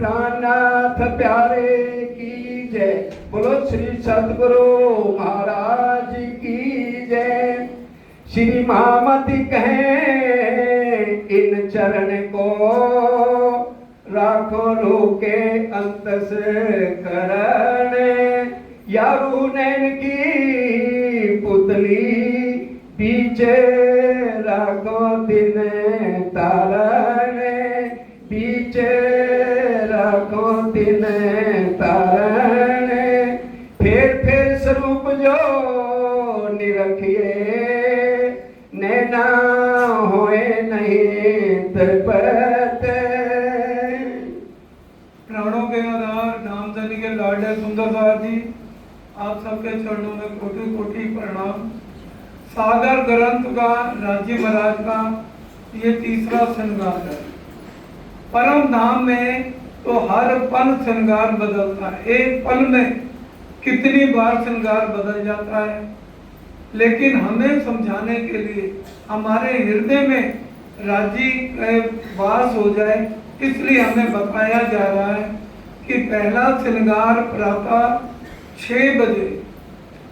प्राणनाथ प्यारे की जय। बोलो श्री सद्गुरु महाराज की जय। श्री महामति कहें इन चरण को राखो रोके अंत से करण। यारू नैन की पुतली पीछे राखो दिन तारण। पीछे राखो दिन तारण। फेर स्वरूप जो निरखिए नैना होए नहीं तृपत। प्राणों के आधार धाम धनी के लाडले सुंदरदास जी, आप सबके चरणों में कोटि कोटि प्रणाम। सागर ग्रंथ का राजी महाराज का ये तीसरा श्रृंगार है। परम धाम में तो हर पल श्रृंगार बदलता है, एक पल में कितनी बार श्रृंगार बदल जाता है। लेकिन हमें समझाने के लिए हमारे हृदय में राजी का वास हो जाए, इसलिए हमें बताया जा रहा है कि पहला श्रृंगार प्रातः 6 बजे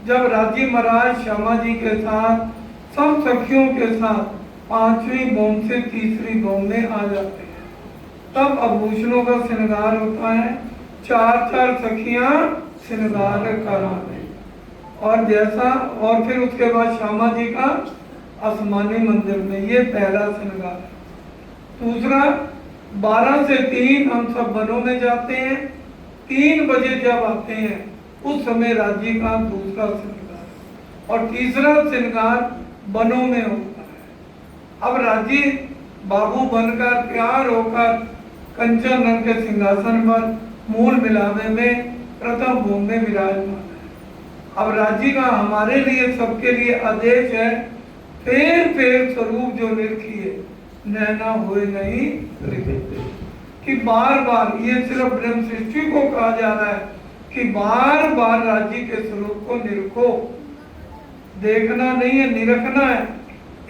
जब राजी महाराज श्यामा जी के साथ सब सखियों के साथ 5वीं बौम से 3री बौम में आ जाते हैं, तब आभूषणों का श्रृंगार होता है। 4 सखियां श्रृंगार कराते हैं और जैसा, और फिर उसके बाद श्यामा जी का आसमानी मंदिर में, ये पहला श्रृंगार है। दूसरा 12 से 3 हम सब वनों में जाते हैं। 3 बजे जब आते हैं उस समय राजी का दूसरा श्रृंगार और तीसरा श्रृंगार वनों में होता है। अब राजी बाबू बनकर तैयार होकर कंचन रंग के सिंहासन पर मूल मिलावे में प्रथम भूमि में विराजमान है। अब राजी का हमारे लिए सबके लिए आदेश है, फेर स्वरूप जो निरखिए नैना हुए नहीं तृप्त। कि बार बार, ये सिर्फ ब्रह्म सृष्टि को कहा जा रहा है कि बार बार राजी के स्वरूप को निरखो। देखना नहीं है, निरखना है।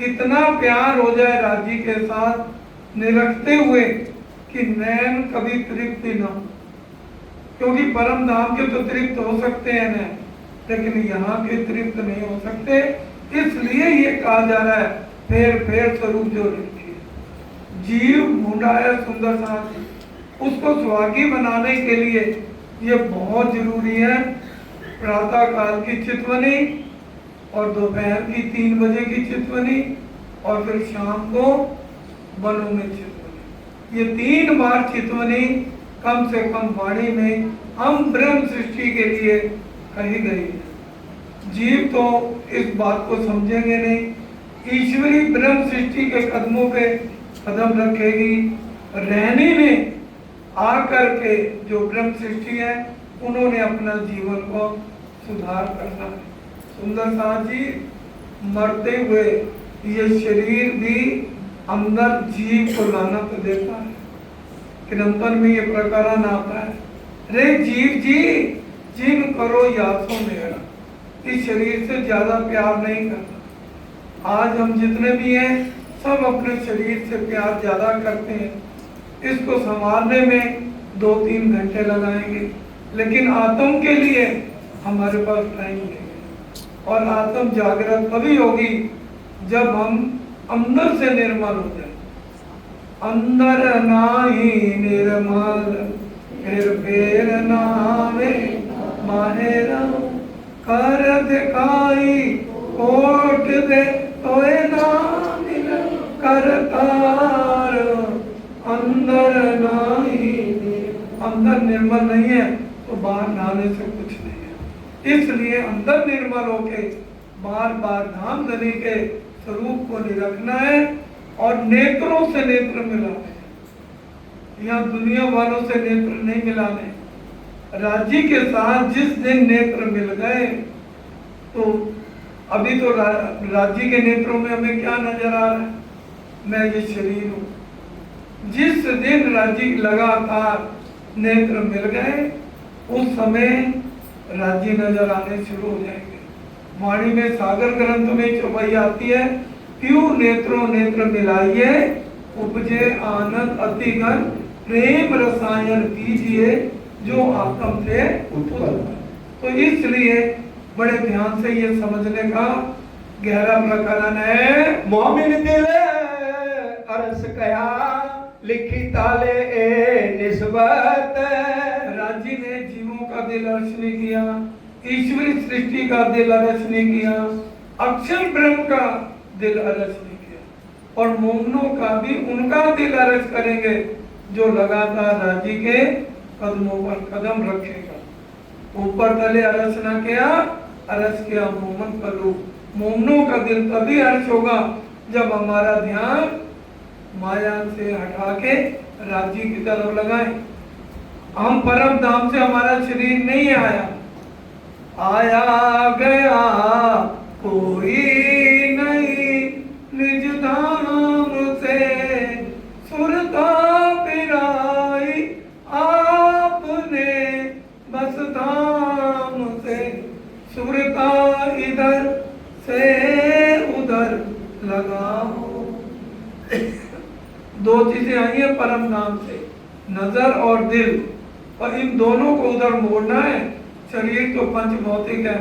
इतना प्यार हो जाए राजी के साथ निरखते हुए कि नैन कभी तृप्त न हो। क्योंकि परम धाम के तो तृप्त हो सकते हैं नैन, लेकिन यहाँ के तृप्त नहीं हो सकते। इसलिए ये कहा जा रहा है फेर स्वरूप जो निरखिए। जीव ढूंढा है सुंदर साथ, उसको सुहागी बनाने के लिए ये बहुत जरूरी है। प्रातः काल की चितवनी और दोपहर की 3 बजे की चितवनी और फिर शाम को वनों में चितवनी। ये 3 बार चितवनी कम से कम वाणी में हम ब्रह्म सृष्टि के लिए कही गई है। जीव तो इस बात को समझेंगे नहीं। ईश्वरी ब्रह्म सृष्टि के कदमों पे कदम रखेगी। रहने में आकर के जो ब्रह्म सृष्टि है उन्होंने अपना जीवन को सुधार करना है। सुंदर साथ जी, मरते हुए ये शरीर भी अंदर जीव को लाना तो देता है, किरंतन में ये प्रकरण आता है, रे जीव जी जिन करो यासो मेरा। इस शरीर से ज्यादा प्यार नहीं करना। आज हम जितने भी हैं सब अपने शरीर से प्यार ज्यादा करते हैं। इसको संभालने में 2-3 घंटे लगाएंगे, लेकिन आत्म के लिए हमारे पास टाइम नहीं है। और आत्म जागृत तभी होगी जब हम अंदर से निर्मल हो जाए। अंदर नाही निर्मल फिर नावे माहेरा कर दिखाई कोट दे तोए नाम करतार। अंदर नाही, अंदर निर्मल नहीं है तो बाहर नहाने से कुछ नहीं है। इसलिए अंदर निर्मल होके बार बार धाम धनी के स्वरूप को निरखना है और नेत्रों से नेत्र मिलाने। यहाँ दुनिया वालों से नेत्र नहीं मिलाने। राजी के साथ जिस दिन नेत्र मिल गए तो अभी तो राजी के नेत्रों में हमें क्या नजर आ रहा है? मैं ये शरीर हूँ। जिस दिन राजी लगातार नेत्र मिल गए उस समय राजी नजर आने शुरू हो जाएंगे। वाणी में सागर ग्रंथ में चौपाई आती है, क्यों नेत्रों नेत्र मिलाइए उपजे आनंद अतिगन प्रेम रसायन पीजिए जो आत्म से उत्पन्न। तो इसलिए बड़े ध्यान से ये समझने का गहरा प्रकरण है। मोमिन दिल अरस कया लिखी ताले ए निस्बत। राजी ने जीवों का दिल अर्श नहीं किया, ईश्वरी सृष्टि का दिल अर्श नहीं किया, अक्षर ब्रह्म का दिल अर्श नहीं किया। और मोमनों का भी उनका दिल अर्श करेंगे जो लगातार राजी के कदमों पर कदम रखेगा। ऊपर तले अरस ना किया, अरस किया मोमन का रूप। मोमनों का दिल तभी अर्श होगा जब हमारा ध्यान माया से हटा के राजी की तरफ लगाएं। हम परम धाम से हमारा शरीर नहीं आया, आया गया कोई नहीं निज धाम से, सुरता पिराई आपने बस धाम से, सुरता इधर से उधर लगाओ। दो चीजें आई है परम नाम से, नजर और दिल, और इन दोनों को उधर मोड़ना है। शरीर तो पंच भौतिक है,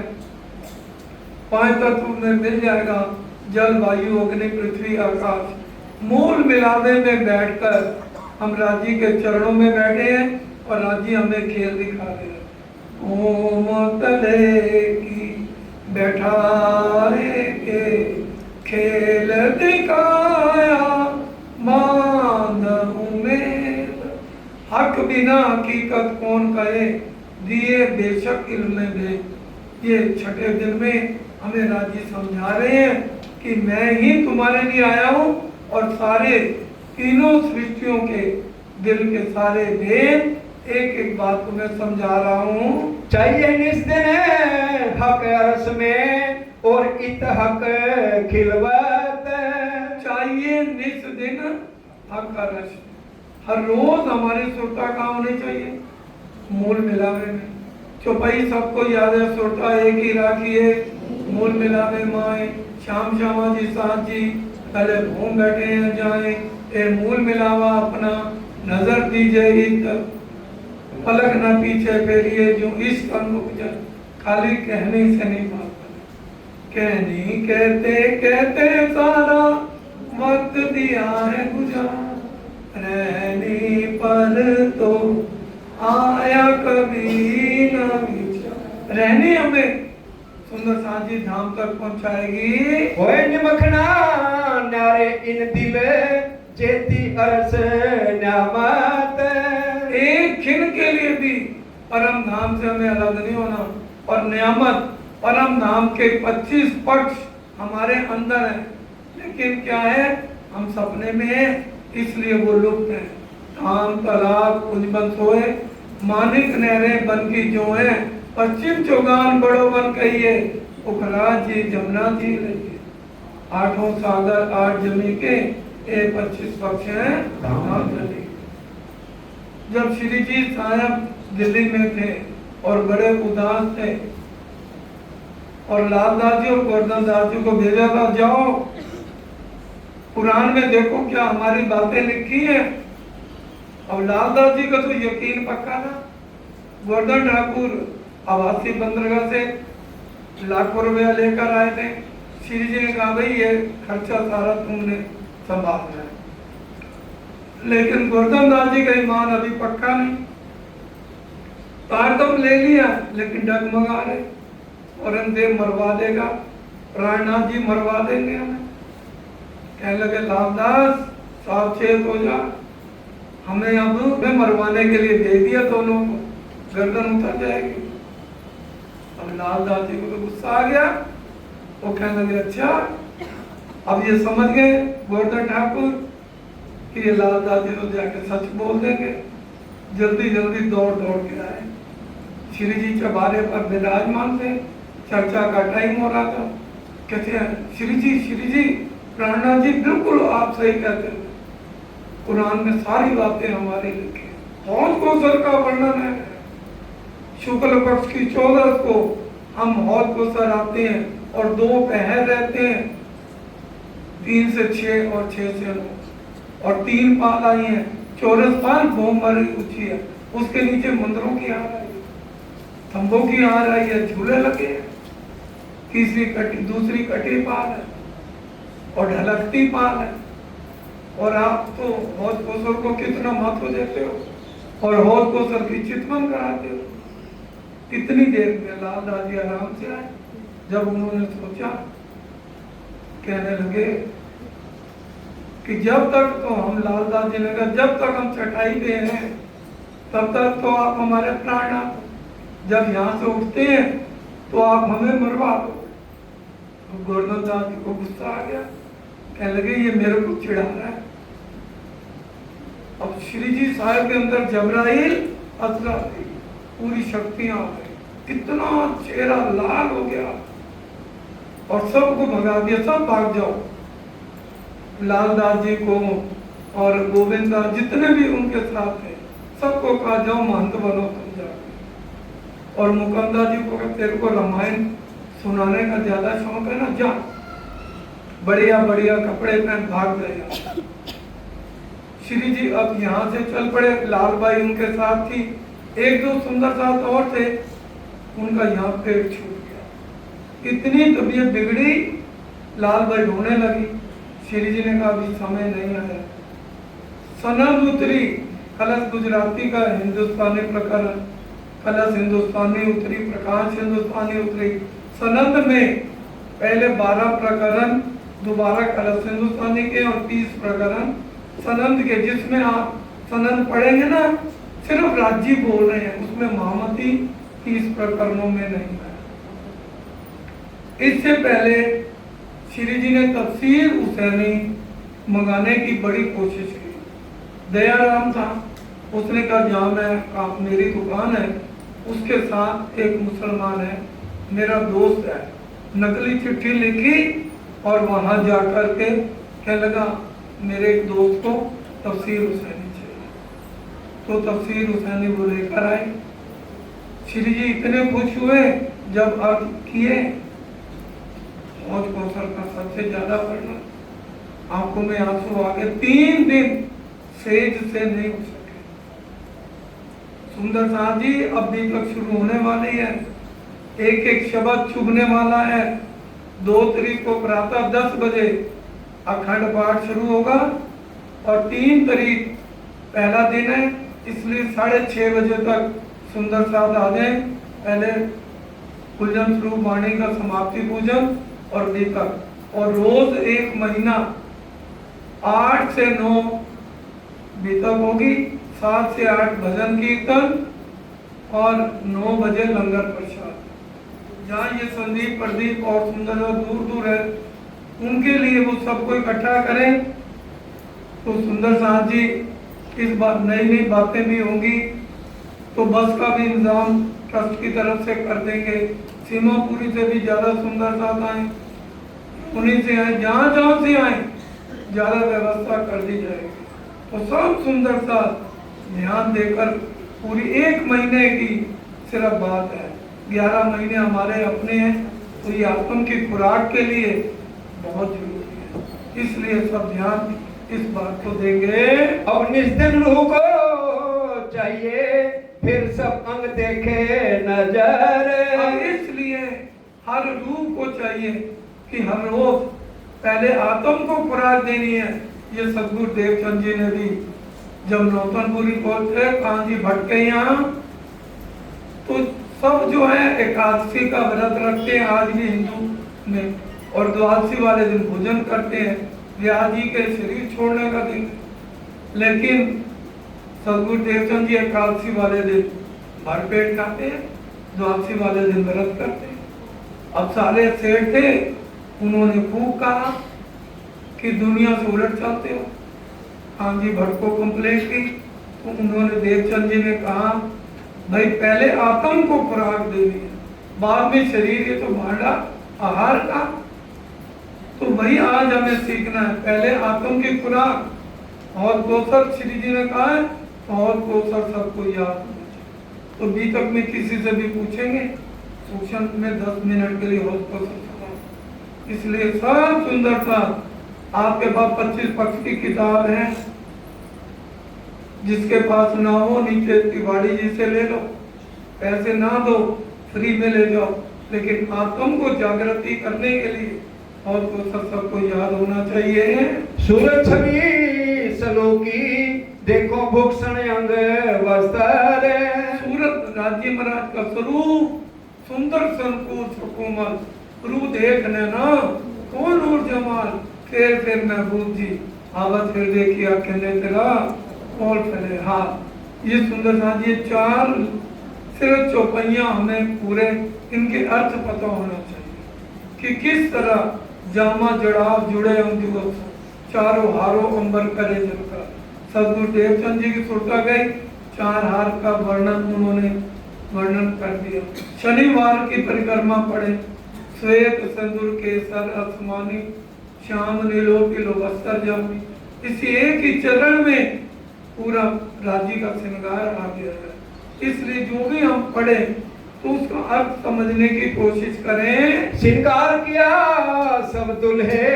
पांच तत्व में मिल जाएगा, जल वायु अग्नि पृथ्वी आकाश। मूल मिलावे में बैठकर हम राजी के चरणों में बैठे हैं और राजी हमें खेल दिखा रहे हैं। ओम तले की बैठारे के खेल दिखाया मान उम्मीद, हक बिना हकीकत कौन कहे दिए बेशक इल्म भेद। ये छठे दिन में हमें राजी समझा रहे हैं कि मैं ही तुम्हारे लिए आया हूँ और सारे तीनों सृष्टियों के दिल के सारे भेद एक एक बात तुम्हें समझा रहा हूँ। चाहिए निस्दिन हक अरस में और इत हक खिलवत। चाहिए निस दिन हक अरस, हर रोज हमारी सुरता कहाँ होनी चाहिए? मूल मिलावे में। चौपाई सबको याद है, सुरता एक ही राखी है। मूल मिलावे माए श्याम श्यामा जी साथ जी पहले घूम बैठे हैं जाए, ए मूल मिलावा अपना नजर दीजिए इत, पलक ना पीछे फेरिए जो इश्क अनुक जाए। खाली कहने से नहीं बात कहनी, कहते कहते सारा वक्त दिया है गुजार, रहने पर तो आया कभी न विचार। रहने हमें सुंदर साजी धाम तक पहुंचाएगी। होए निमखना नारे इन दिल जेती अरस न्यामत। एक क्षण के लिए भी परम धाम से हमें अलग नहीं होना। और नियामत परम धाम के 25 पक्ष हमारे अंदर है, लेकिन क्या है, हम सपने में हैं इसलिए वो लुप्त है। धाम तालाब कुंजबन सोए, मानिक नहरें बन की जो है, पश्चिम चौगान बड़ो बन कहिए, उखरा जी जमुना जी रहिए। आठों सागर आठ जमी के 25 पक्ष हैं धाम चली। जब श्री जी साहब दिल्ली में थे और बड़े उदास थे और लालदास जी और गोवर्धन दास जी को भेजा था, जाओ कुरान में देखो क्या हमारी बातें लिखी है। अब लालदास जी का तो यकीन पक्का था। गोवर्धन ठाकुर आवासी बंदरगाह से लाखों रुपया लेकर आए थे। श्री जी ने कहा भाई ये खर्चा सारा तुमने संभालना है, लेकिन गोवर्धन दास जी का ईमान अभी पक्का नहीं। तारतम ले लिया लेकिन डगमगा रहे, औरंगजेब मरवा देगा, प्राणनाथ जी मरवा देंगे हमें। कहने लगे लालदास सावचेत हो जा, हमें अब मरवाने के लिए दे दिया दोनों को, गर्दन उतर जाएगी। अब लालदास जी को तो गुस्सा आ गया, वो कहने लगे अच्छा अब ये समझ गए गोवर्धन ठाकुर कि ये लालदास जी तो जाके सच बोल देंगे। जल्दी जल्दी दौड़ दौड़ के आए। श्री जी चबारे पर विराजमान थे, चर्चा का टाइम हो रहा था। कहते हैं श्री जी प्राणनाथ जी बिल्कुल आप सही कहते हैं, कुरान में सारी बातें हमारी लिखी है। हौज कोसर का वर्णन है, शुक्ल पक्ष की 14 को हम हौज कोसर आते हैं और 2 पहर रहते हैं, 3 से 6 और 6 से 9, और 3 पाल आई हैं चौरस पाल बहुमारी ऊंची है, उसके नीचे मंदिरों की हार आई है, खंभों की हार आई है, झूले लगे हैं, तीसरी कटी दूसरी कटी पाल है और ढलकती पाल है। और आप तो हौज कोसर को कितना महत्व देते हो और हौज कोसर की चितवन कराते हो। कितनी देर में लाल दादी आराम से आए, जब उन्होंने सोचा, कहने लगे कि जब तक तो हम लाल दादी ने कहा जब तक हम चटाई पे हैं तब तक तो आप हमारे प्राण आप, जब यहाँ से उठते हैं तो आप हमें मरवा दो। तो गोवर्धन दास जी को गुस्सा आ गया, कहने लगे ये मेरे को चिढ़ा रहा है। अब श्री जी साहब के अंदर जबराइल अजराइल पूरी शक्तियां आ गई, कितना चेहरा लाल हो गया और सबको भगा दिया, सब भाग जाओ। लाल दास जी को और गोविंद दास जितने भी उनके साथ थे सबको कहा जाओ महंत बनो तुम जाके। और मुकुंदा जी को तेरे को रामायण सुनाने का ज्यादा शौक है ना, जा बढ़िया बढ़िया कपड़े पहन भाग गए। श्री जी अब यहाँ से चल पड़े, लाल बाई उनके साथ थी, एक दो सुंदर साथ और थे, उनका यहाँ पेट छूट गया, इतनी तबीयत बिगड़ी, लाल बाई रोने लगी। श्री जी ने कहा अभी समय नहीं आया। सनद उतरी, कलश गुजराती का हिंदुस्तानी प्रकरण, कलश हिंदुस्तानी उतरी, प्रकाश हिंदुस्तानी उतरी। सनद में पहले 12 प्रकरण दोबारा कलश हिंदुस्तानी के और 30 प्रकरण सनंद के, जिसमें आप सनंद पढ़ेंगे ना सिर्फ राज्य बोल रहे हैं, उसमें महामती 30 प्रकरणों में नहीं है। इससे पहले श्री जी ने तफसीर हुसैनी मंगाने की बड़ी कोशिश की। दयाराम था, उसने कहा जहाँ मैं मेरी दुकान है उसके साथ एक मुसलमान है, मेरा दोस्त है, नकली चिट्ठी लिखी और वहां जाकर के कहने लगा मेरे एक दोस्त को तफसीर हुसैनी चाहिए। तो तफसीर हुसैनी वो लेकर आए। श्री जी इतने खुश हुए जब अर्थ किए, हौज कोसर का सबसे ज्यादा पढ़ना, आंखों में आंसू आ गए। 3 दिन सेज से नहीं उठ सके। सुंदर साहब जी अब दीपक शुरू होने वाली है, एक एक शब्द चुभने वाला है। 2 तारीख को प्रातः 10 बजे अखंड पाठ शुरू होगा और 3 तारीख पहला दिन है, इसलिए 6:30 बजे तक सुंदर साथ आ जाए। पहले कुलजन स्वरूप वाणी का समाप्ति पूजन और दीपक, और रोज 1 महीना 8 से 9 दीपक होगी, 7 से 8 भजन कीर्तन और 9 बजे लंगर प्रसाद। जहाँ ये संदीप प्रदीप और सुंदर और दूर दूर है उनके लिए वो सबको इकट्ठा करें। तो सुंदर साहब जी इस बार नई नई बातें भी होंगी, तो बस का भी इंतजाम ट्रस्ट की तरफ से कर देंगे। सीमापुरी से भी ज्यादा सुंदर साथ आए, उन्हीं से आए, जहाँ जहाँ से आए ज्यादा व्यवस्था कर दी जाएगी। तो सब सुंदर साथ ध्यान देकर पूरी 1 महीने की सिर्फ बात है, 11 महीने हमारे अपने हैं, तो ये आत्म की खुराक के लिए बहुत जरूरी है, इसलिए सब ध्यान इस बात को देंगे। अब निस्दिन रूह को चाहिए फिर सब अंग देखे नजर। इसलिए हर रूह को चाहिए कि हर रोज पहले आत्म को खुराक देनी है। ये सदगुरु देवचंद जी ने भी जब नौतनपुरी पहुंचे, कांजी भटके यहाँ, तो सब जो है एकादशी का व्रत रखते हैं आज भी हिंदू में, और द्वादशी वाले दिन भोजन करते हैं, व्यास जी के शरीर छोड़ने का दिन। लेकिन सदगुरु देवचंद जी एकादशी वाले दिन भरपेट खाते हैं, द्वादशी वाले दिन व्रत करते हैं। अब सारे सेठ थे, उन्होंने खूब कहा कि दुनिया से उलट चलते हो, कांजी भट्ट को कंप्लेंट की। तो उन्होंने देवचंद जी ने कहा भाई पहले आत्म को खुराक देनी है, बाद में शरीर, ये तो भांडा आहार का। तो वही आज हमें सीखना है, पहले आत्म की खुराक। और कोसर श्री जी ने कहा है और कोसर सबको याद होना चाहिए। तो बीतक में किसी से भी पूछेंगे, सूक्ष्म में 10 मिनट के लिए हो कोसर, इसलिए सब सुंदर सा आपके पास 25 पक्ष की किताब है, जिसके पास ना हो नीचे तिवाड़ी जी से ले लो, पैसे ना दो फ्री में ले जाओ, लेकिन आत्म को जागृति करने के लिए और को सबको याद होना चाहिए। सूरज छवि सलो की देखो भूषण अंग वस्त्र। सूरत राज्य महाराज का स्वरूप सुंदर संकुल सुकुमल रूप देखने ना कौन और जमाल फिर महबूब जी आवत फिर देखिए कहने तेरा कौन फैले हाथ। ये सुंदर साथ ये चार सिर्फ चौपैया हमें पूरे इनके अर्थ पता होना चाहिए कि किस तरह जामा जड़ाव जुड़े हम जुगत चारों हारों अंबर करे जलका। सदगुरु देवचंद जी की सुरता गई, चार हार का वर्णन उन्होंने वर्णन कर दिया। शनिवार की परिक्रमा पढ़े, श्वेत सिंदूर केसर आसमानी श्याम नीलो पीलो वस्त्र जामी। इसी एक ही चरण में पूरा राज्य का श्रृंगार आ गया है। इसलिए जो भी हम पढ़े तो उसका अर्थ समझने की कोशिश करें। श्रृंगार किया सब दुल्हे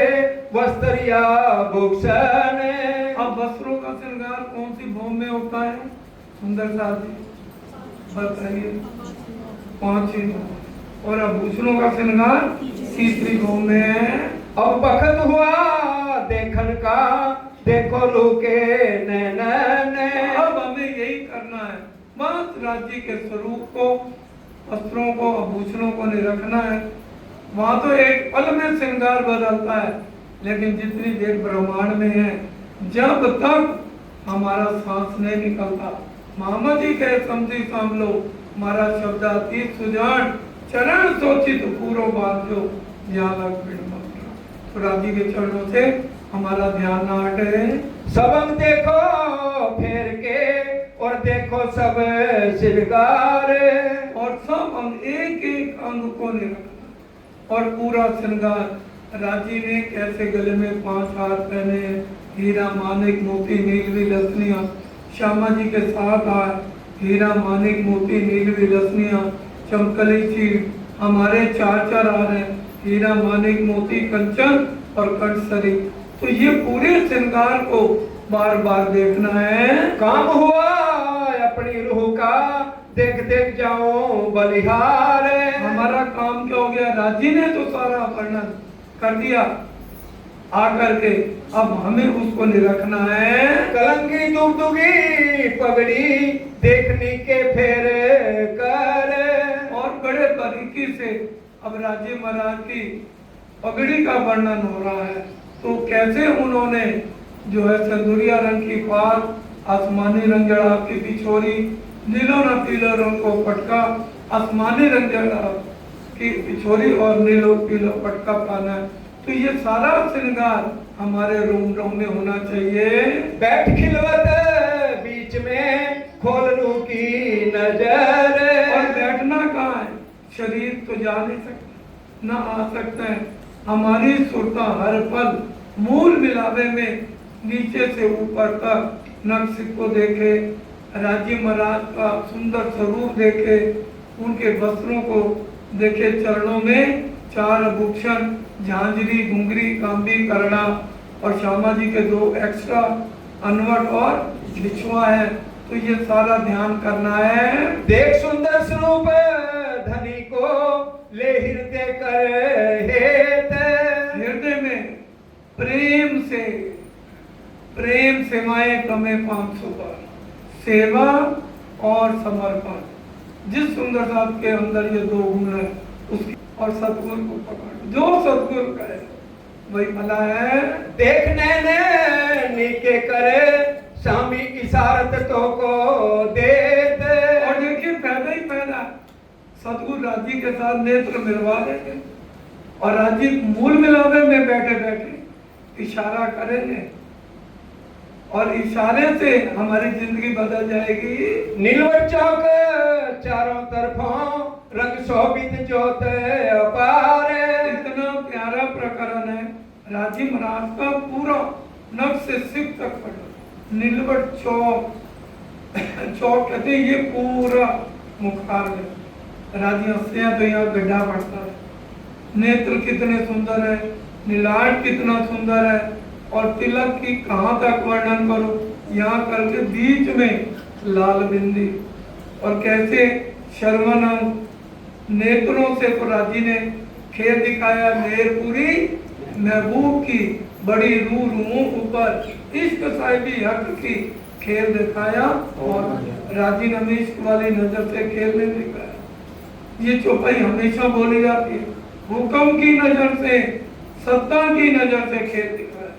वस्त्रिया भूषण। अब वस्त्रों का श्रृंगार कौन सी भूमि में होता है? सुंदर साथी बताइए। 5 ही। और आभूषणों का श्रृंगार तीसरी भूमि में है। अब बखत हुआ देखन का देखो लूके नैनन। अब हमें यही करना है, बस राज्य के स्वरूप को वस्त्रों को आभूषणों को नहीं रखना है। वहां तो एक पल में श्रृंगार बदलता है, लेकिन जितनी देर ब्रह्मांड में है जब तक हमारा सांस नहीं निकलता, मामा जी कहे समझी साम लो हमारा शब्दातीत सुजान चरण सोचित पूरो बांधो यहाँ लग पिंड मात्रा। तो राज्य के चरणों से हमारा ध्यान ना हटे। सब अंग देखो फेर के और देखो सब श्रृंगार। और सब अंग एक एक अंग को नहीं रखना और पूरा श्रृंगार। राजी ने कैसे गले में 5 हार पहने, हीरा मानिक मोती नीलवी रसनिया। श्यामा जी के साथ आए, हीरा मानिक मोती नीलवी रसनिया चमकली चीर। हमारे 4 हार हैं, हीरा मानिक मोती कंचन और कंठसरी। तो ये पूरे श्रृंगार को बार बार देखना है। काम हुआ अपनी रूह का देख देख जाओ बलिहार। हमारा काम क्या हो गया? राजी ने तो सारा वर्णन कर दिया आकर के, अब हमें उसको नहीं रखना है। कलंगी दुगदुगी पगड़ी देखने के फेर कर। और बड़े बारीकी से अब राजी महाराज की पगड़ी का वर्णन हो रहा है। तो कैसे उन्होंने जो है सिंदूरिया रंग की पाग, आसमानी रंग जड़ा की बिछोरी, नीलो न पीलो रंग को पटका, आसमानी रंग जड़ा की बिछोरी और नीलो पीलो पटका पाना। तो ये सारा श्रृंगार हमारे रूम रूम में होना चाहिए। बैठ खिलवत बीच में खोल लू की नजर। और बैठना कहाँ है? शरीर तो जा नहीं सकता, ना आ सकते हैं। हमारी सुरता हर पल मूल मिलावे में नीचे से ऊपर तक नक्श को देखे, राजी महाराज का सुंदर स्वरूप देखे, उनके वस्त्रों को देखे, चरणों में 4 आभूषण झांझरी घुंघरी कांबी करना और श्यामा जी के 2 एक्स्ट्रा अनवट और बिछुआ है। तो ये सारा ध्यान करना है। देख सुंदर स्वरूप धनी को ले हृदय कर हेत। हृदय में प्रेम सेवाएं कमे 500 बार। सेवा और समर्पण, जिस सुंदर साथ के अंदर ये 2 गुण है उसकी, और सतगुरु को पकड़, जो सतगुरु करे वही भला है। देखने ने नीके करे स्वामी इशारत तो को देत। और देखिए पैदा ही पैदा सतगुरु राजी के साथ नेत्र मिलवा देंगे और राजी मूल मिलावे में बैठे बैठे इशारा करेंगे और इशारे से हमारी जिंदगी बदल जाएगी। नीलवर चौक चारों तरफों रंग शोभित जोत अपार। इतना प्यारा प्रकरण है। राजी महाराज का पूरा नभ से सिर तक पड़ा। नीलवर चौक कहते ये पूरा मुखार है। राजी हंसते हैं तो यहाँ गड्ढा पड़ता है। नेत्र कितने सुंदर है, नीलाट कितना सुंदर है, और तिलक की कहाँ तक वर्णन करो। यहाँ करके बीच में लाल बिंदी, और कैसे शर्मनाक नेत्रों से तो राजी ने खेल दिखाया। नेरपुरी महबूब की बड़ी रूह रूहों ऊपर इश्क साहिबी हक की खेल दिखाया, और राजी ने हमें इश्क वाली नजर से खेल नहीं दिखाया। ये चौपाई हमेशा बोली जाती है, हुक्म की नजर से, सत्ता की नजर से खेल दिखाया।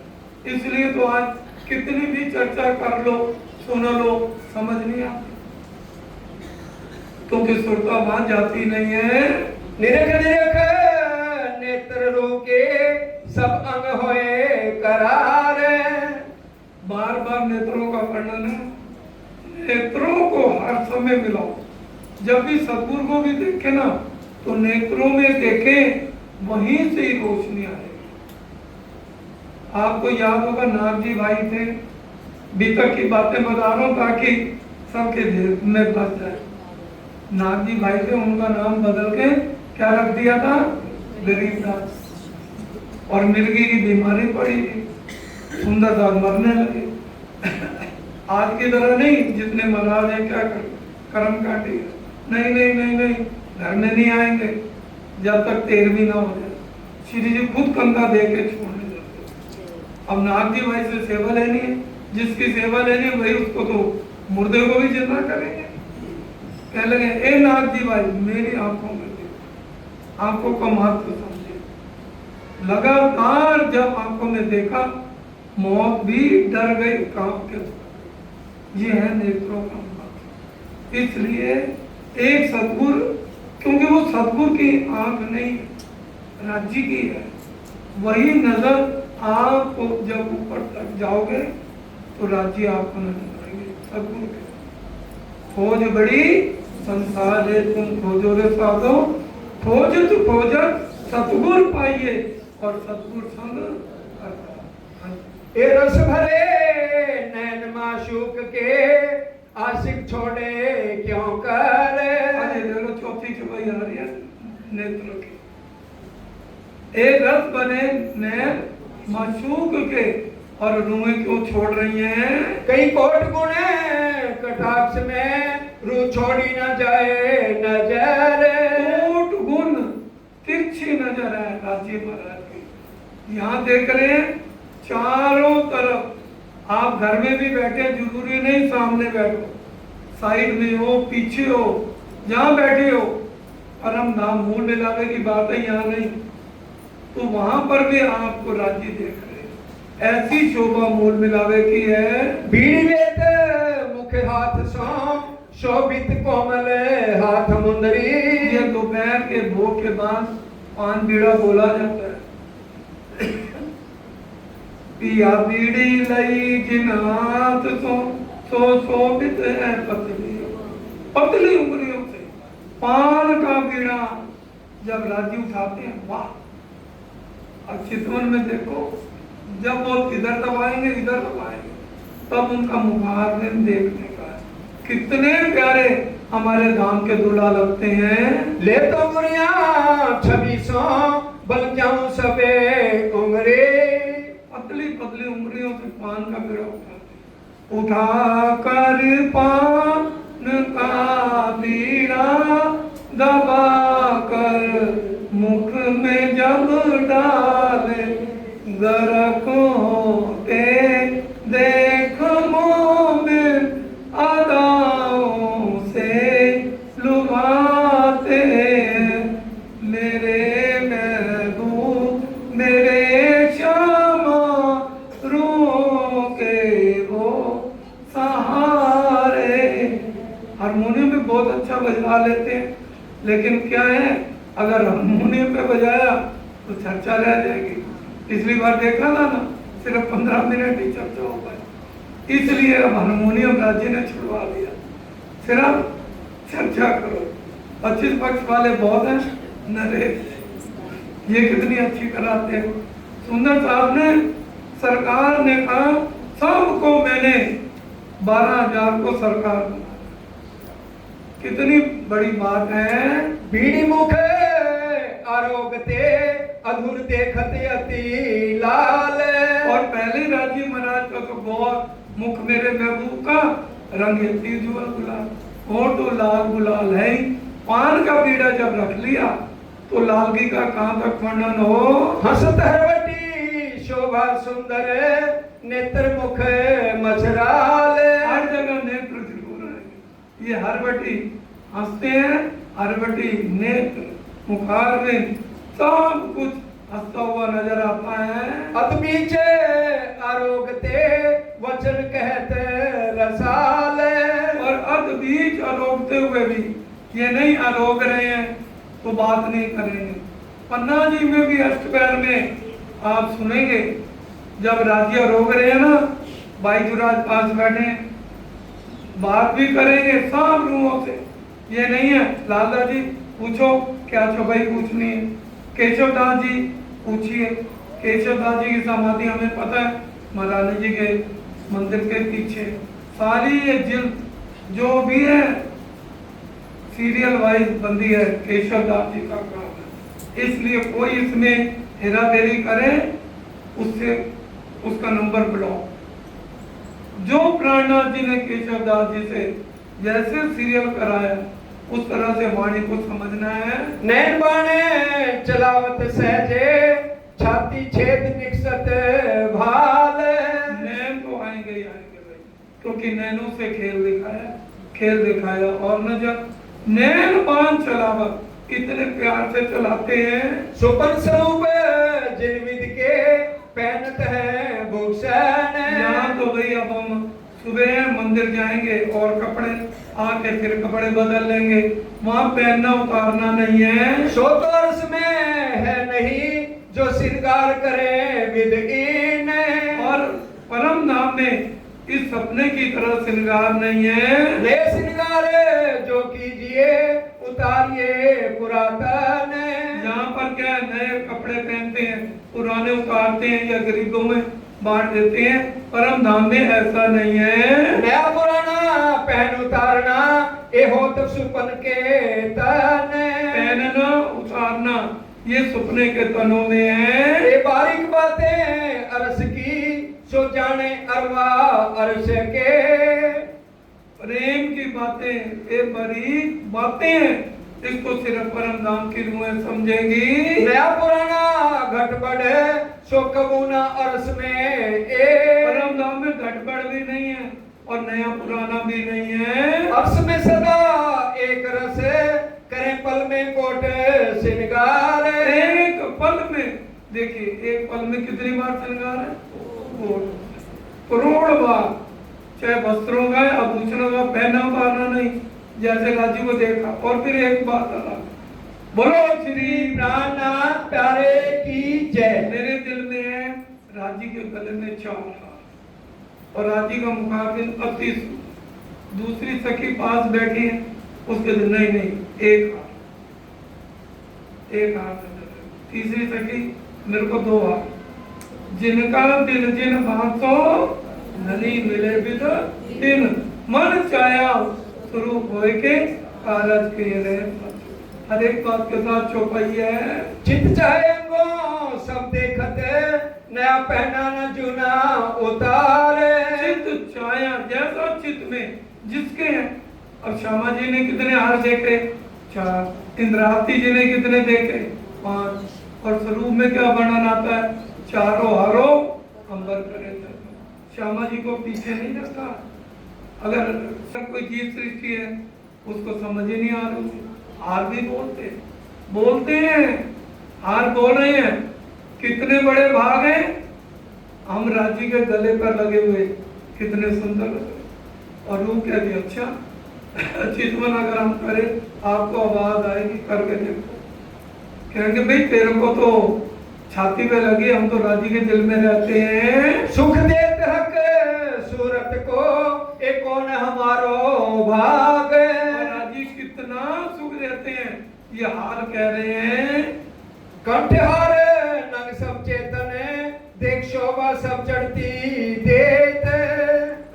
इसलिए तो आज कितनी भी चर्चा कर लो, सुन लो, समझ नहीं आती, क्योंकि सुरता वहां जाती नहीं है। निरख निरख नेत्र रोके सब अंग होए करार। बार बार नेत्रों का वर्णन है, नेत्रों को हर समय मिलाओ। जब भी सदगुरु को भी देखे ना, तो नेत्रों में देखे, वहीं से ही रोशनी आएगी। आपको याद होगा नाग जी भाई थे, बीतक की बातें बता रहा हूं ताकि सबके दिल में बस जाए। नाग जी भाई थे, उनका नाम बदल के क्या रख दिया था? गरीबदास। और मिर्गी की बीमारी पड़ी, सुंदरदास मरने लगे। आज की तरह नहीं, जितने महाराज हैं क्या कर्म काटी, नहीं नहीं नहीं नहीं, घर में नहीं आएंगे जब तक 13वीं ना हो जाए। श्री जी खुद कंधा दे के छोड़ने लगे। अब नाग जी भाई से सेवा लेनी है, जिसकी सेवा लेनी है वही उसको तो मुर्दे को भी जिंदा करेंगे। कह लगे, ए नाग जी भाई मेरी आंखों में देखो, आंखों का महत्व समझे। लगातार जब आंखों में देखा, मौत भी डर गई, कांप के। ये है नेत्रों का महत्व। इसलिए एक सदगुरु, क्योंकि वो सदगुरु की आंख नहीं, राज्य की है, वही नजर आपको जब ऊपर तक जाओगे तो राज्य आपको नजर आएंगे। सदगुरु के खोज बड़ी संसार है, तुम खोजो रे साधो, खोज तो खोजत सतगुर पाइए, और सतगुर संग करता। ए रस भरे नैन माशूक के आशिक छोड़े क्यों कर। अरे देखो चौथी चौपाई आ रही है नेत्र की। एक रस बने नैन माशूक के, और रूहें क्यों छोड़ रही हैं? कई कोट गुणे कटाक्ष में रू छोड़ी न जाए नजर। कोट गुण तिरछी नजर है राजी महाराज की। यहाँ देख रहे हैं चारों तरफ। आप घर में भी बैठे, जरूरी नहीं सामने बैठो, साइड में हो, पीछे हो, जहाँ बैठे हो, परम धाम मूल मिलावे की बात है यहाँ नहीं, तो वहां पर भी आपको राज्य देख रहे हैं। ऐसी शोभा मूल मिलावे की है। बीड़ी वेद मुख हाथ शोभित कोमल हाथ मुंदरी। ये दोपहर के भोग के बाद पान बीड़ा बोला जाता है। पिया बीड़ी लई जिन हाथ सो शोभित है पतली, पतली उंगलियों से पान का बीड़ा जब राज्य उठाते हैं, वाह। अब चितवन में देखो, जब वो इधर दबाएंगे इधर दबाएंगे, तब उनका मुखारविंद देखने का है। कितने प्यारे हमारे धाम के दूल्हा लगते हैं। ले तो गुड़िया छवि सो बल जाऊं सबे उंगरे। पतली पतली उंगलियों से पान का बीड़ा उठाते, उठा कर पान का बीड़ा दबा कर मुख में जब डाले, गरकों के देख मोमिन अदाओं से लुभाते। मेरे महबूब मेरे श्यामा रूह के वो सहारे। हारमोनियम भी बहुत अच्छा बजा लेते हैं, लेकिन क्या है, अगर हारमोनियम पे बजाया तो चर्चा रह जाएगी। पिछली बार देखा था ना, सिर्फ 15 मिनट ही चर्चा हो पाई, इसलिए अब हारमोनियम राज्य ने छुड़वा दिया। सिर्फ चर्चा करो। 25 पक्ष वाले बहुत हैं, नरेश ये कितनी अच्छी कराते हैं। सुंदर साहब ने, सरकार ने कहा सबको मैंने 12,000 को सरकार बनाया। कितनी बड़ी बात है। बीड़ी मुख आरोगते अधूर देखते अति लाल। और पहले राजी महाराज का तो बहुत मुख मेरे महबूब का रंग तीजुआ गुलाल, होठ तो लाल गुलाल है ही। पान का बीड़ा जब रख लिया तो लालगी का कहाँ तक वर्णन हो। हसत हरवटी शोभा सुंदर नेत्र मुख मछराल। हर जगह नेत्र जरूर है। ये हरवटी हंसते हैं, हरवटी नेत्र मुखारविंद सब कुछ हंसता हुआ नजर आता है। अत बीच आरोगते वचन कहते रसाल। और अध बीच आरोगते हुए भी ये नहीं आरोग रहे हैं तो बात नहीं करेंगे। पन्ना जी में भी अष्टपैर में आप सुनेंगे जब राज्य आरोग रहे हैं ना, बाईजुराज पास बैठे हैं, बात भी करेंगे सब रूहों से। ये नहीं है लाला जी पूछो क्या चौपाई पूछनी है, केशवदास जी पूछिए। केशवदास जी की समाधि हमें पता है महारानी जी के मंदिर के पीछे। सारी ये जिल्द जो भी है सीरियल वाइज बंदी है, केशवदास जी का काम है। इसलिए कोई इसमें हेरा फेरी करे उससे उसका नंबर ब्लॉक। जो प्राणनाथ जी ने केशवदास जी से जैसे सीरियल कराया उस तरह से वाणी को समझना है। नैन बाणे चलावत सहजे छाती छेद निकसत भाल। नैन तो आएंगे ही आएंगे भाई, क्योंकि नैनों से खेल दिखाया और नजर नैन बाण चलावत इतने प्यार से चलाते हैं। सुपन स्वरूप जिन विद के पहनत है भूषण। यहाँ तो भाई अब हम सुबह मंदिर जाएंगे और कपड़े आके फिर कपड़े बदल लेंगे, वहाँ पहनना उतारना नहीं है। सो तो अर्श में है नहीं जो श्रृंगार करे विदहीन। और परम धाम में इस सपने की तरह श्रृंगार नहीं है। ले श्रृंगार जो कीजिए उतारिए पुरातन। यहाँ पर क्या नए कपड़े पहनते हैं, पुराने उतारते हैं या गरीबों में बांट देते हैं। परम धाम में ऐसा नहीं है। नया पुराना पहन उतारना ये हो तो सुपन के तन। पहनना उतारना ये सुपने के तनों में है। ये बारीक बातें अरस की सो जाने अरवा अरस के। प्रेम की बातें ये बारीक बातें हैं, इसको सिर्फ परम धाम की रूहें समझेंगी। नया पुराना घटबड़ सो कबूना अरस में ए। परम धाम में घटबड़ भी नहीं है और नया पुराना भी नहीं है। अरस में सदा एक रस करें पल में कोट श्रृंगार। एक पल में देखिए, एक पल में कितनी बार श्रृंगार है? करोड़ बार। चाहे वस्त्रों का आभूषणों का पहना उतारना नहीं, जैसे राजू को देखा। और फिर एक बात अलग, बोलो श्री प्राणनाथ प्यारे की जय। मेरे दिल में है राजी के गले में 4 हार और राजी का मुकाबिल अति। दूसरी सखी पास बैठी है, उसके दिल नहीं एक हार। तीसरी सखी मेरे को 2 हार। जिनका दिल जिन भासो नली मिले बिद दिन मन चाया स्वरूप होए के कारज के रहे। हर एक बात के साथ चौपाई है। चित चाहे अंगों सब देखत नया पहना न जूना उतारे। चित छाया जैसा चित में जिसके हैं। अब श्यामा जी ने कितने हार देखे? 4। इंद्रावती जी ने कितने देखे? 5। और स्वरूप में क्या वर्णन आता है? चारों हारों अंबर करे। श्यामा जी को पीछे नहीं रखा। अगर कोई जीव सृष्टि है उसको समझ ही नहीं आ रही। हार भी बोलते हैं, हार बोल रहे हैं। कितने बड़े भाग हैं, हम राज्य के गले पर लगे हुए कितने सुंदर लगे। और रूप कह दिया अच्छा चितवन अगर हम करें आपको आवाज आएगी, करके देखो। कहेंगे भाई तेरे को तो छाती पे लगी, हम तो राजी के दिल में रहते हैं। सुख देत हक सूरत को एक कौन हमारो भाग। और राजी कितना सुख देते हैं, ये हार कह रहे हैं। कंठहार नंग सब चेतन देख शोभा सब चढ़ती देत।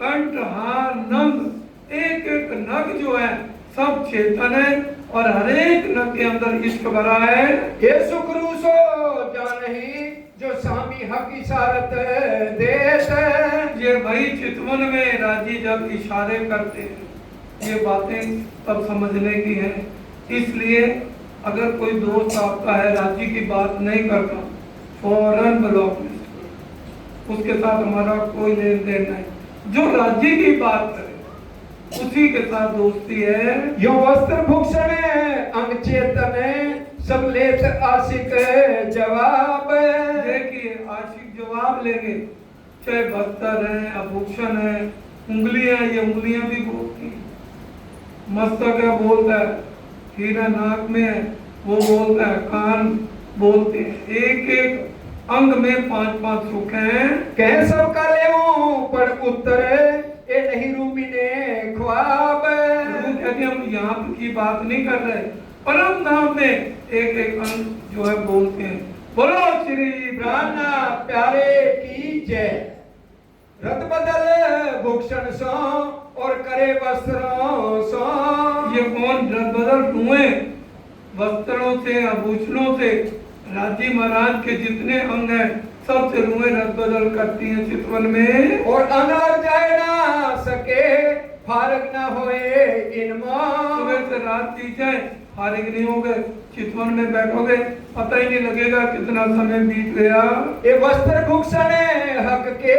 कंठहार नंग एक एक नग जो है सब चेतन है और हर एक नग के अंदर इश्क भरा है। ये सुख रूसो जानही जो स्वामी हक इशारत देत। ये वही चितवन में राजी जब इशारे करते हैं, ये बातें तब समझने की है। इसलिए अगर कोई दोस्त आपका है राजी की बात नहीं करता, फौरन ब्लॉक लिस्ट करो, उसके साथ हमारा कोई लेन देन नहीं। जो राजी की बात करे उसी के साथ दोस्ती है। यो वस्त्र भूषण अंग चेतन सब लेत आशिक जवाब। देखिए आशिक जवाब लेंगे, चाहे बस्तर है, आभूषण है, उंगलियां, ये उंगलियां भी बोलती हैं। मस्तक है बोलता है, हीरा नाक में है वो बोलता है, कान बोलते हैं। एक एक अंग में 5-5 सुख हैं। कह सब का लेऊं पर उत्तर ए नहीं रूबी ने ख्वाब। कहते हम यहाँ की बात नहीं कर रहे, परम धाम में एक एक अंग जो है बोलते हैं। बोलो श्री प्राणा प्यारे की जय। रत बदल भूषण सो और करे वस्त्रों सो। ये कौन रत बदल हुए? वस्त्रों से, आभूषणों से राजी महाराज के जितने अंग हैं सब से रुएं रत बदल करती हैं चितवन में। और अनर जाए ना सके फारग ना होए इनमा। सुबह से रात की जाए फारिग नहीं हो गए, चितवन में बैठोगे पता ही नहीं लगेगा कितना समय बीत गया। ये वस्त्र भूषण हक के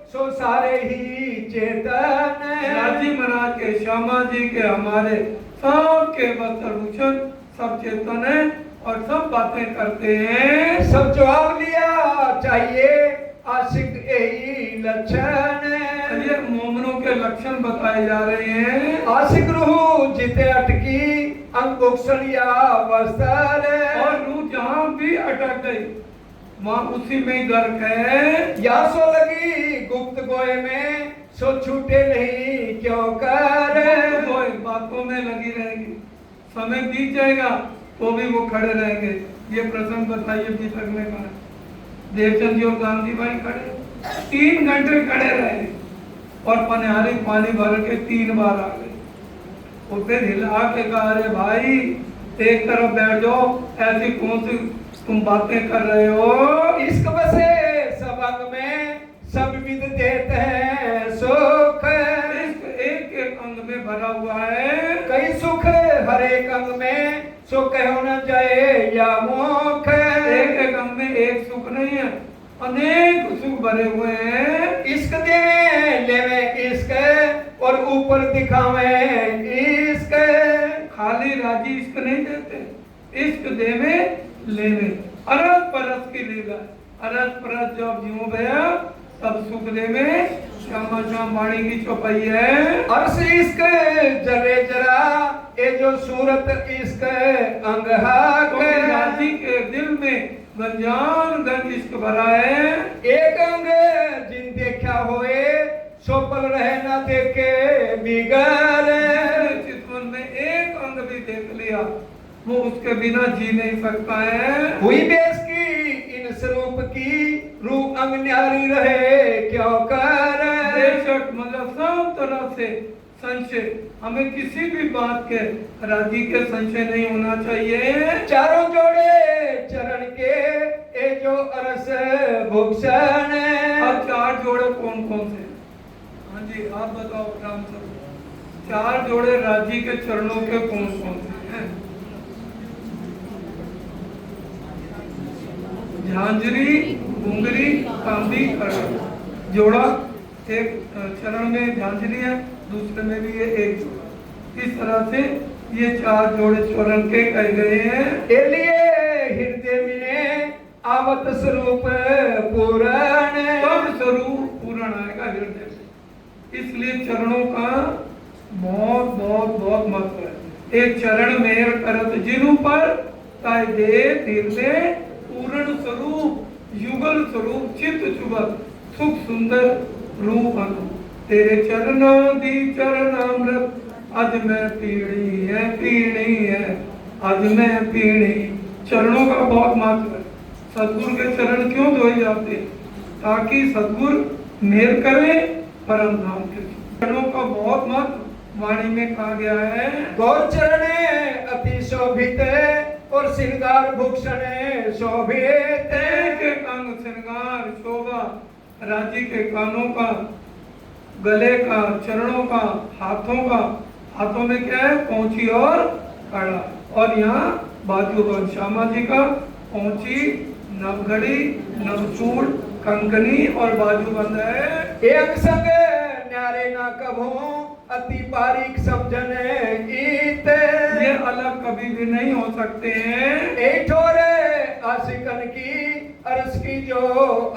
सो सारे ही चेतन। राजी महाराज के, श्यामा जी के, हमारे सबके वस्त्र भूषण सब चेतन है और सब बातें करते हैं। सब जवाब लिया चाहिए आशिक यही लक्षण। ये मोमनों के लक्षण बताए जा रहे हैं। आशिक रूह जिते अटकी अंग भूषण या वस्त्र। और रूह जहाँ भी अटक गई वहाँ उसी में ही गर्क है। या सो लगी गुप्त गोए में सो छूटे नहीं क्यों कर। गोए बातों में लगी रहेगी, समय बीत जाएगा तो भी वो खड़े रहेंगे। ये प्रसंग बताइए दीपक में कहा, देवचंद जी और गांधी भाई खड़े 3 घंटे खड़े रहे और पनिहारी पानी भर के 3 बार आ गए। और फिर हिला के कहा, अरे भाई एक तरफ बैठ जाओ, ऐसी कौन सी तुम बातें कर रहे हो। इश्क बसे सब अंग में सब विद देते हैं सुख। इश्क एक एक अंग में भरा हुआ है। कई सुख हर एक अंग में सो कहो न जाए या मोख। एक एक अंग में एक सुख नहीं है, अनेक सुख भरे हुए हैं। इश्क देवे लेवे इश्क और ऊपर दिखावे इश्क। खाली राजी इश्क नहीं देते, इश्क देवे लेवे। अरस परस की लीला, अरस परस जब जीव गया तब सुख देवे। श्यामा श्याम वाणी की चौपाई है। अर्श इश्क जरे जरा ये जो सूरत इश्क अंग हाक। राजी के दिल में गंजान गंज इश्क भरा है। एक अंग जिन देखा होए सो पल रहे ना देखे बिगड़। चितवन में एक अंग भी देख लिया वो उसके बिना जी नहीं सकता है। हुई बेस की इन स्वरूप की रूह अंग न्यारी रहे क्यों कर। बेशक मतलब सब तरह से संशय, हमें किसी भी बात के राजी के संशय नहीं होना चाहिए। चारों जोड़े चरण के ए जो अरस भूषण। अब 4 जोड़े कौन कौन से? हाँ जी आप बताओ राम सर, 4 जोड़े राजी के चरणों के कौन कौन से हैं? झांझरी, घुंगरी, कांदी, कड़ा। जोड़ा एक चरण में झांझरी है, दूसरे में भी ये एक जोड़ा। इस तरह से ये 4 जोड़े चरण के कहे गए हैं। एलिए हृदय में आवत स्वरूप पूरण। तब स्वरूप पूर्ण आएगा हृदय में। इसलिए चरणों का बहुत बहुत बहुत महत्व है। एक चरण मेर करत जिनु पर ताय दे हृदय पूर्ण स्वरूप युगल स्वरूप चित्त चुबत सुख सुंदर रूप अनु तेरे चरणों दी चरणामृत आज मैं पीड़ी है आज मैं पीड़ी। चरणों का बहुत महत्व है। सतगुरु के चरण क्यों धोए जाते हैं? ताकि सतगुरु मेहर करे परम धाम के। चरणों का बहुत महत्व वाणी में कहा गया है। गौर चरण अति शोभित और और श्रृंगार भूषण शोभित एक एक अंग श्रृंगार शोभा राजी के कानों का, गले का, चरणों का, हाथों में क्या है, पहुंची और कड़ा, और यहाँ बाजूबंद श्यामा जी का पहुंची, नवघड़ी, नवचूड़, कंकनी और बाजूबंद है। एक संग न्यारे ना कभो अति बारीक समझन ईत, ये अलग कभी भी नहीं हो सकते हैं। एक ठोरे आशिकन की अरस की जो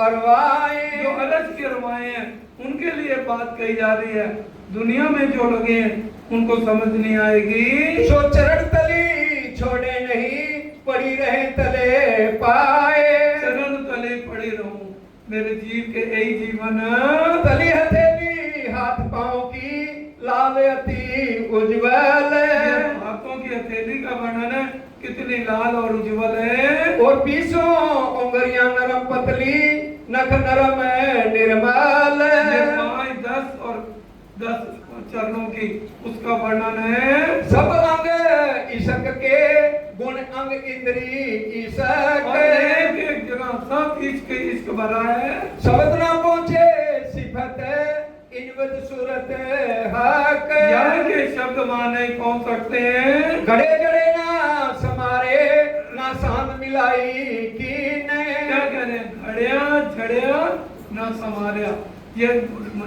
अरवाएं, जो अरस की अरवाएं हैं उनके लिए बात कही जा रही है। दुनिया में जो लगे हैं उनको समझ नहीं आएगी। सो चरण तली छोड़े नहीं, पड़ी रहे तले पाए, चरण तले पड़े रहूं, मेरे जीव के यही जीवन। तली हथेली हाथ पांव की लाल अति उज्जवल, हाथों की हथेली का वर्णन है, कितनी लाल और उज्जवल है। और 20 उंगलियां नरम पतली, नख नरम निर्मल, 10 और 10 चरणों की उसका वर्णन है। सब अंग ईशक के गुण अंग इंद्री ईशक, एक एक जगह सब इश्क भरा है। शब्द ना पहुंचे सिफत इनवत सूरत हक, यहाँ के शब्द माने कौन सकते हैं। घड़े जड़े ना समारे ना सांद मिलाई कीने, क्या कह रहे हैं, घड़िया झड़िया ना समारिया, ये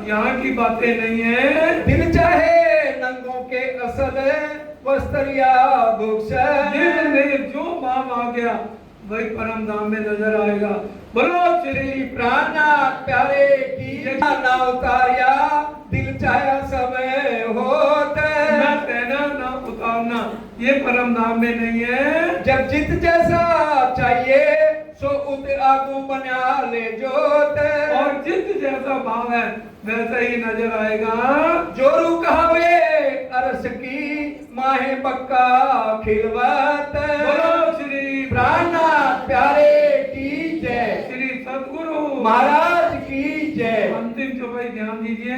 यहाँ की बातें नहीं है। दिल चाहे नंगों के असल वस्त्रिया भूषण, दिल में जो भाव आ गया वही परम धाम में नजर आएगा। बोलो श्री प्राणा प्यारे की ना उतारिया, दिल चाहे सब होत, ना कहना ना उतारना, ये परम धाम में नहीं है। जब जित जैसा चाहिए सो उत आगू बना ले जोत, और जित जैसा भाव है वैसा ही नजर आएगा। जोरू कहावे अरस की माहे पक्का खिलवत, बोलो श्री प्राणा प्यारे की जय, श्री सदगुरु महाराज की जय। अंतिम चौपाई ध्यान दीजिए,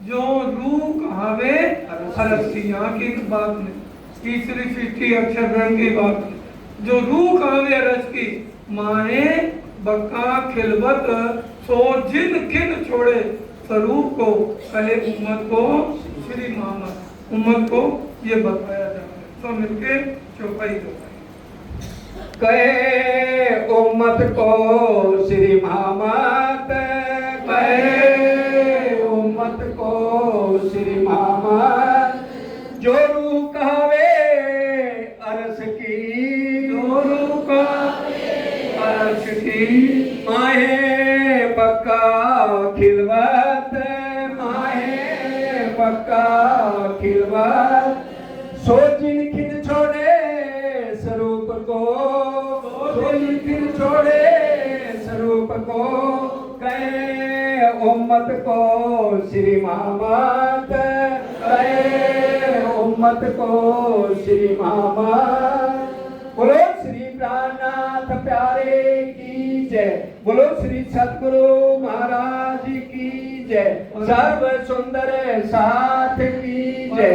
जो रूह कहावे अरस की, यहाँ की बात नहीं, तीसरी सृष्टि अक्षर ग्रहण की बात नहीं। जो रूह कहावे अरस की, माए बक्का खिलवत, सो जिन खिन छोड़े स्वरूप को, कहे उम्मत को श्री मोहम्मद, उम्मत को ये बताया जा रहा है। सब मिलके चौपाई दो कहे उम्मत को श्री मोहम्मद, कहे उम्मत को श्री मोहम्मद, जो रूह कहावे अरस की, जो रूह कहावे अरस की, माहे पक्का खिलवत, माहे पक्का खिलवत, सो जिन खिन छोड़े स्वरूप को, सो जिन खिन छोड़े स्वरूप को, कहे उम्मत को श्री मोहम्मद, कहे उम्मत को श्री मोहम्मद। बोलो श्री प्राणनाथ प्यारे की जय, बोलो श्री सतगुरु महाराज की जय, सर्व सुंदर साथ की जय।